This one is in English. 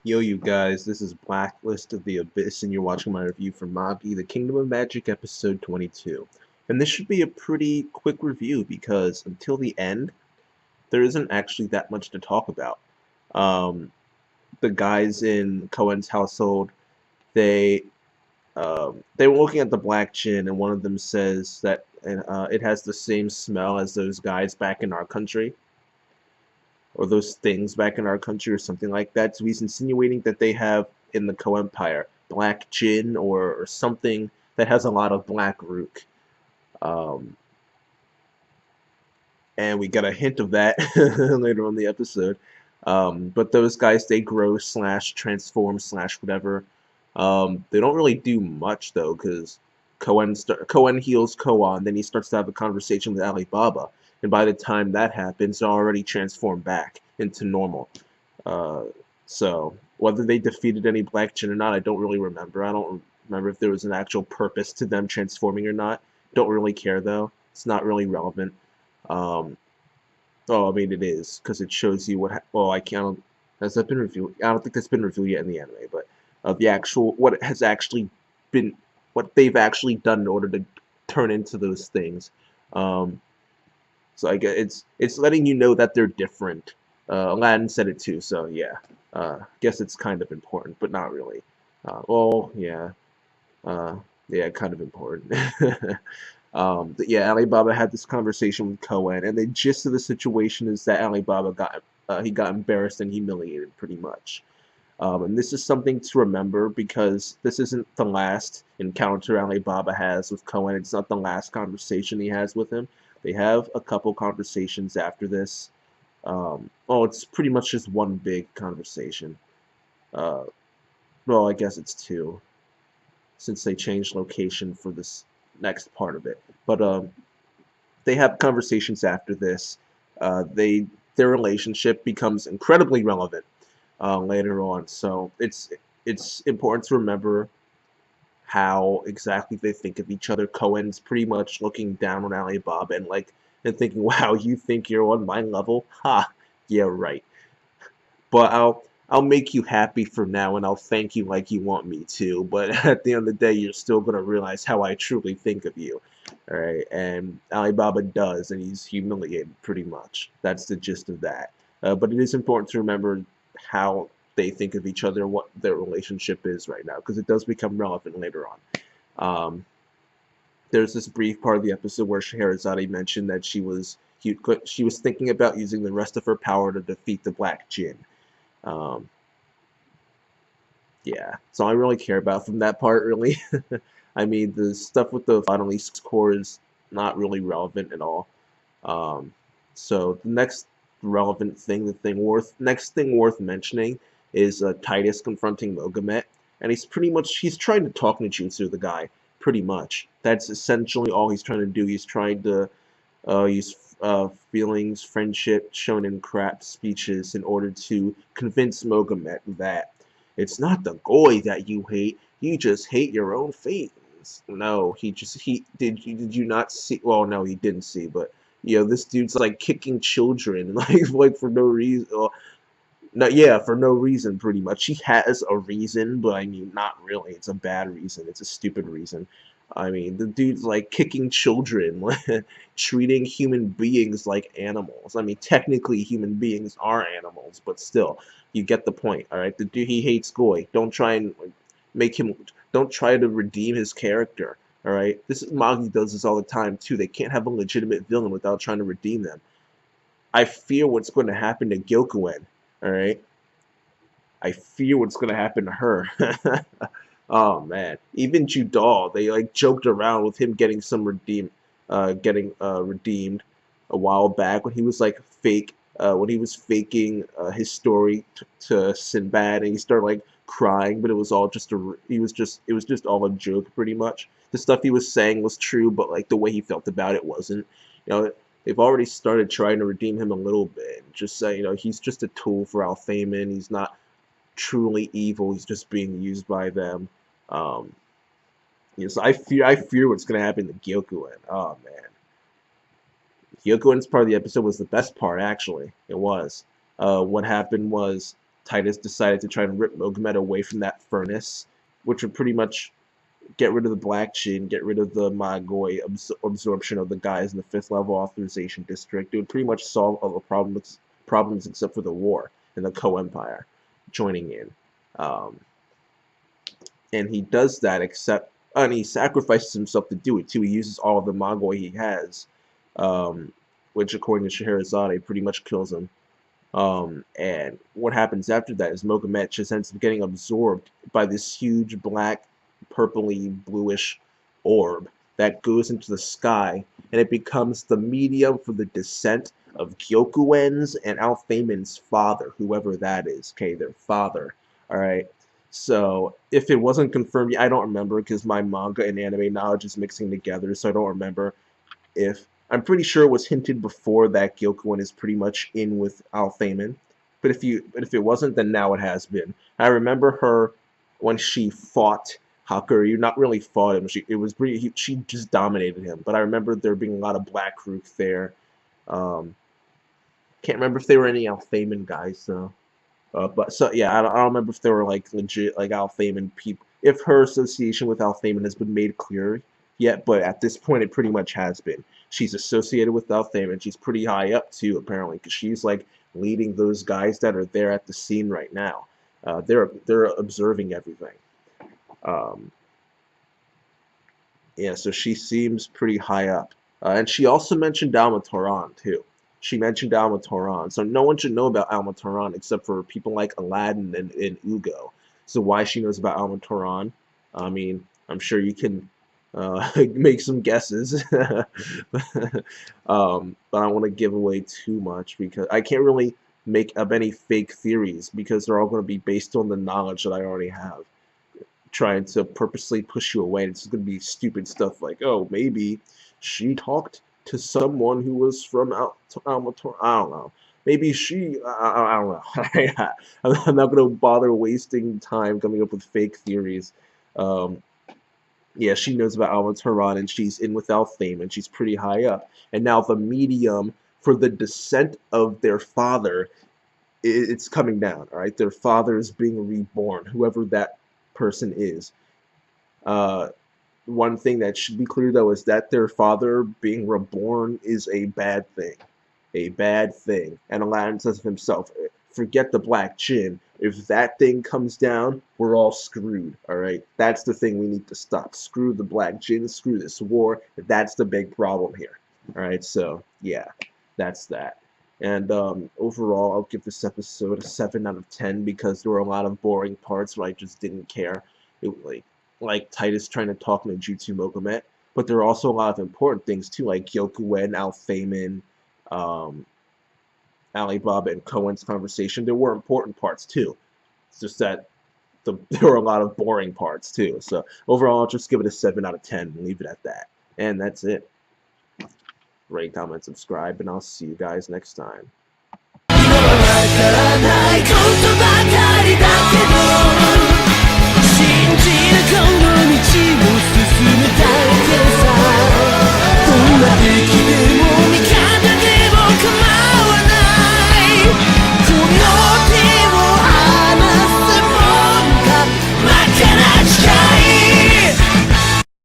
Yo, you guys, this is Blacklist of the Abyss, and you're watching my review for Magi, the Kingdom of Magic, episode 22. And this should be a pretty quick review because until the end, there isn't actually that much to talk about. Um, the guys in Cohen's household, they they were looking at the black gin, and one of them says that it has the same smell as those guys back in our country, or those things back in our country or something like that. So he's insinuating that they have in the Co-Empire black gin or something that has a lot of black root. Um, and we got a hint of that later on in the episode. But those guys, they grow slash transform slash whatever. They don't really do much though, because Cohen heals Koan, then he starts to have a conversation with Alibaba, and by the time that happens, they're already transformed back into normal. Uh, so whether they defeated any Black Jinn or not, I don't really remember. I don't remember if there was an actual purpose to them transforming or not. Don't really care though. It's not really relevant. Um, oh, I mean it is because it shows you what. Well, I can't. Has that been revealed? I don't think that's been revealed yet in the anime, but the actual what has actually been what they've actually done in order to turn into those things. Um, so I guess it's letting you know that they're different. Aladdin said it too, so yeah. Guess it's kind of important, but not really. Well, yeah. Uh, yeah, kind of important. But yeah, Alibaba had this conversation with Cohen, and the gist of the situation is that Alibaba got embarrassed and humiliated pretty much. And this is something to remember because this isn't the last encounter Alibaba has with Cohen. It's not the last conversation he has with him. They have a couple conversations after this. Oh, it's pretty much just one big conversation. Uh, well, I guess it's two, since they changed location for this next part of it. But they have conversations after this. Their relationship becomes incredibly relevant later on. So it's important to remember how exactly they think of each other. Cohen's pretty much looking down on Alibaba and thinking, "Wow, you think you're on my level? Ha, yeah, right." But I'll make you happy for now, and I'll thank you like you want me to. But at the end of the day, you're still gonna realize how I truly think of you. All right, and Alibaba does, and he's humiliated pretty much. That's the gist of that. But it is important to remember how they think of each other, what their relationship is right now, because it does become relevant later on. Um, there's this brief part of the episode where Scheherazade mentioned that she was thinking about using the rest of her power to defeat the Black Jinn. Um, yeah, so I really care about from that part, really. I mean, the stuff with the finally score is not really relevant at all. Um, so the next relevant thing, next thing worth mentioning is Titus confronting Mogamet, and he's trying to talk Ninjutsu the guy, pretty much. That's essentially all he's trying to do. He's trying to use feelings, friendship shown in crap speeches in order to convince Mogamet that it's not the Goy that you hate, you just hate your own feelings. No, did you not see? Well, no, he didn't see, but this dude's like kicking children like for no reason. No, yeah, for no reason, pretty much. He has a reason, but I mean, not really. It's a bad reason. It's a stupid reason. I mean, the dude's like kicking children, treating human beings like animals. I mean, technically, human beings are animals, but still, you get the point, all right? The dude, he hates Goy. Don't try and make him. Don't try to redeem his character, all right? Magi does this all the time too. They can't have a legitimate villain without trying to redeem them. I fear what's going to happen to Gyokuen. All right, I fear what's going to happen to her. Oh man, even Judal, they like joked around with him getting redeemed a while back when he was like when he was faking his story to Sinbad, and he started like crying, but it was all just it was just all a joke, pretty much. The stuff he was saying was true, but like the way he felt about it wasn't. They've already started trying to redeem him a little bit. Just say, he's just a tool for Alphaman. He's not truly evil. He's just being used by them. Um, so I fear what's gonna happen to Gyokuen. Oh man, Gyokuen's part of the episode was the best part. Actually, it was. What happened was Titus decided to try and rip Mogamed away from that furnace, which would pretty much get rid of the Black Chin, get rid of the Magoi absorption of the guys in the 5th level authorization district. It would pretty much solve all the problems except for the war and the Co-Empire joining in. And he does that, and he sacrifices himself to do it too. He uses all of the Magoi he has, which according to Scheherazade pretty much kills him. And what happens after that is Mogamed just ends up getting absorbed by this huge black, purpley, bluish orb that goes into the sky, and it becomes the medium for the descent of Gyokuen's and Alphaemon's father, whoever that is. Okay, their father. Alright, so if it wasn't confirmed, I don't remember because my manga and anime knowledge is mixing together, so I don't remember if... I'm pretty sure it was hinted before that Gyokuen is pretty much in with Alphaemon, but if it wasn't, then now it has been. I remember her when she fought Hakuryu, not really fought him. She just dominated him. But I remember there being a lot of Black Rook there. Can't remember if there were any Alphaemon guys though. But so yeah, I don't remember if there were like legit like Alphaemon people. If her association with Alphaemon has been made clear yet, but at this point it pretty much has been. She's associated with Alphaemon. She's pretty high up too, apparently, because she's like leading those guys that are there at the scene right now. They're observing everything. Yeah, so she seems pretty high up. And she also mentioned Almatoran too. She mentioned Almatoran. So no one should know about Almatoran except for people like Aladdin and Ugo. So why she knows about Almatoran? I mean, I'm sure you can make some guesses. But I don't want to give away too much because I can't really make up any fake theories because they're all going to be based on the knowledge that I already have. Trying to purposely push you away. It's going to be stupid stuff like, oh, maybe she talked to someone who was from Almator. I don't know. Maybe she, I don't know. I'm not going to bother wasting time coming up with fake theories. Yeah, she knows about Almatoran, and she's in with Alphaemon. She's pretty high up. And now the medium for the descent of their father, it's coming down, all right? Their father is being reborn, whoever that person is. One thing that should be clear, though, is that their father being reborn is a bad thing. A bad thing. And Aladdin says of himself, forget the Black Chin. If that thing comes down, we're all screwed, alright? That's the thing we need to stop. Screw the Black Chin, screw this war. That's the big problem here. Alright, so, yeah, that's that. And overall, I'll give this episode a 7 out of 10 because there were a lot of boring parts where I just didn't care. It, like Titus trying to talk Ninjutsu Mogamed. But there are also a lot of important things too, like Gyokuen, Alphaemon, Alibaba and Cohen's conversation. There were important parts too. It's just that there were a lot of boring parts too. So overall, I'll just give it a 7 out of 10 and leave it at that. And that's it. Rate, comment, subscribe, and I'll see you guys next time. Can I try?